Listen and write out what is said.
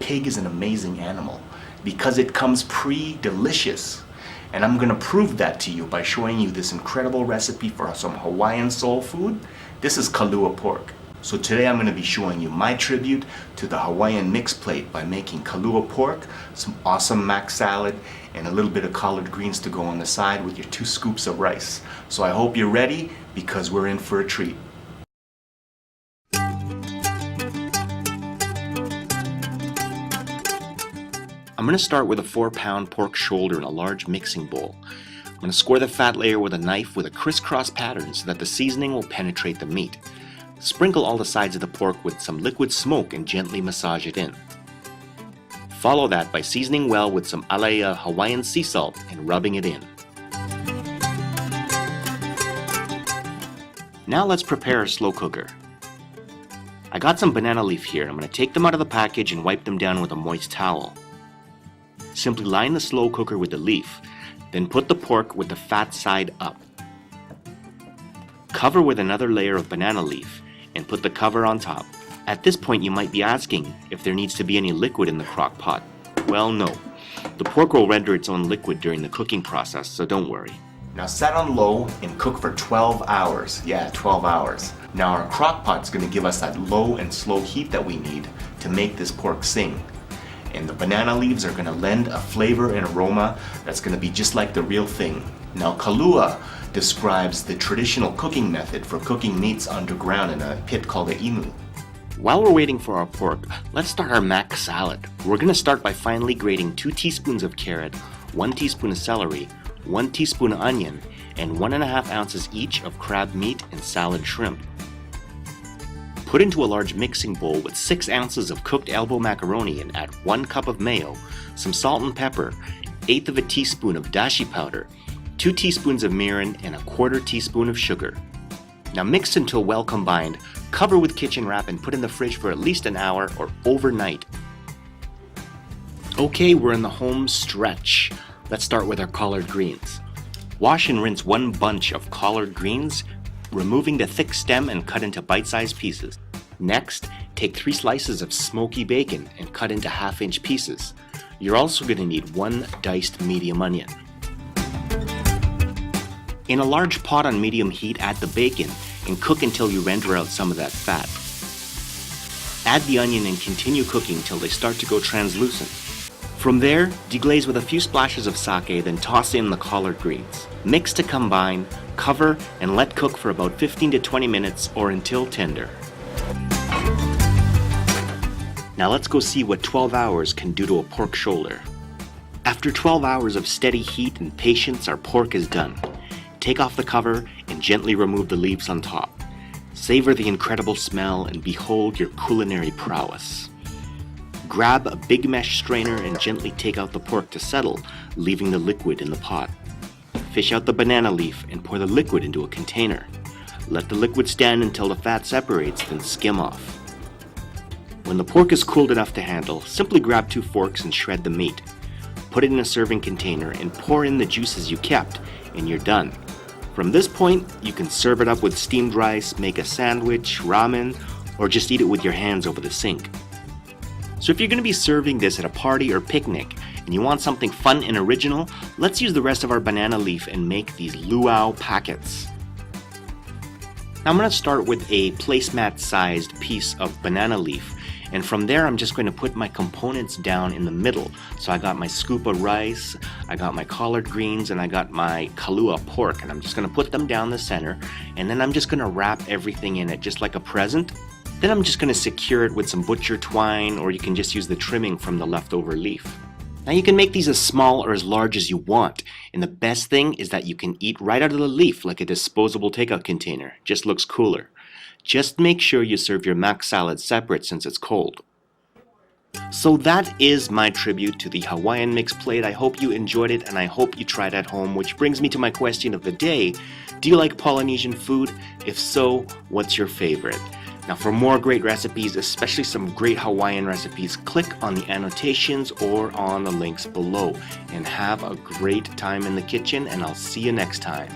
pig is an amazing animal because it comes pre-delicious. And I'm gonna prove that to you by showing you this incredible recipe for some Hawaiian soul food. This is Kalua pork. So today I'm gonna be showing you my tribute to the Hawaiian mix plate by making Kalua pork, some awesome mac salad, and a little bit of collard greens to go on the side with your 2 scoops of rice. So I hope you're ready because we're in for a treat. I'm going to start with a 4-pound pork shoulder in a large mixing bowl. I'm going to score the fat layer with a knife with a crisscross pattern so that the seasoning will penetrate the meat. Sprinkle all the sides of the pork with some liquid smoke and gently massage it in. Follow that by seasoning well with some alaea Hawaiian sea salt and rubbing it in. Now let's prepare a slow cooker. I got some banana leaf here. I'm going to take them out of the package and wipe them down with a moist towel. Simply line the slow cooker with the leaf, then put the pork with the fat side up. Cover with another layer of banana leaf and put the cover on top. At this point you might be asking if there needs to be any liquid in the crock pot. Well, no. The pork will render its own liquid during the cooking process, so don't worry. Now set on low and cook for 12 hours. Yeah, 12 hours. Now our crock pot's going to give us that low and slow heat that we need to make this pork sing. And the banana leaves are going to lend a flavor and aroma that's going to be just like the real thing. Now Kalua describes the traditional cooking method for cooking meats underground in a pit called a imu. While we're waiting for our pork, let's start our mac salad. We're going to start by finely grating 2 teaspoons of carrot, 1 teaspoon of celery, 1 teaspoon of onion, and 1.5 ounces each of crab meat and salad shrimp. Put into a large mixing bowl with 6 ounces of cooked elbow macaroni and add 1 cup of mayo, some salt and pepper, 1/8 of a teaspoon of dashi powder, 2 teaspoons of mirin, and 1/4 teaspoon of sugar. Now mix until well combined, cover with kitchen wrap and put in the fridge for at least an hour or overnight. Okay, we're in the home stretch. Let's start with our collard greens. Wash and rinse 1 bunch of collard greens, removing the thick stem and cut into bite-sized pieces. Next, take 3 slices of smoky bacon and cut into 1/2-inch pieces. You're also going to need 1 diced medium onion. In a large pot on medium heat, add the bacon and cook until you render out some of that fat. Add the onion and continue cooking till they start to go translucent. From there, deglaze with a few splashes of sake, then toss in the collard greens. Mix to combine, cover, and let cook for about 15 to 20 minutes or until tender. Now let's go see what 12 hours can do to a pork shoulder. After 12 hours of steady heat and patience, our pork is done. Take off the cover and gently remove the leaves on top. Savor the incredible smell and behold your culinary prowess. Grab a big mesh strainer and gently take out the pork to settle, leaving the liquid in the pot. Fish out the banana leaf and pour the liquid into a container. Let the liquid stand until the fat separates, then skim off. When the pork is cooled enough to handle, simply grab 2 forks and shred the meat. Put it in a serving container and pour in the juices you kept, and you're done. From this point, you can serve it up with steamed rice, make a sandwich, ramen, or just eat it with your hands over the sink. So if you're going to be serving this at a party or picnic and you want something fun and original, let's use the rest of our banana leaf and make these luau packets. Now I'm going to start with a placemat sized piece of banana leaf, and from there I'm just going to put my components down in the middle. So I got my scoop of rice, I got my collard greens, and I got my Kalua pork, and I'm just going to put them down the center, and then I'm just going to wrap everything in it just like a present. Then I'm just going to secure it with some butcher twine, or you can just use the trimming from the leftover leaf. Now you can make these as small or as large as you want, and the best thing is that you can eat right out of the leaf like a disposable takeout container. Just looks cooler. Just make sure you serve your mac salad separate since it's cold. So that is my tribute to the Hawaiian mix plate. I hope you enjoyed it and I hope you tried at home, which brings me to my question of the day. Do you like Polynesian food? If so, what's your favorite? Now for more great recipes, especially some great Hawaiian recipes, click on the annotations or on the links below. And have a great time in the kitchen, and I'll see you next time.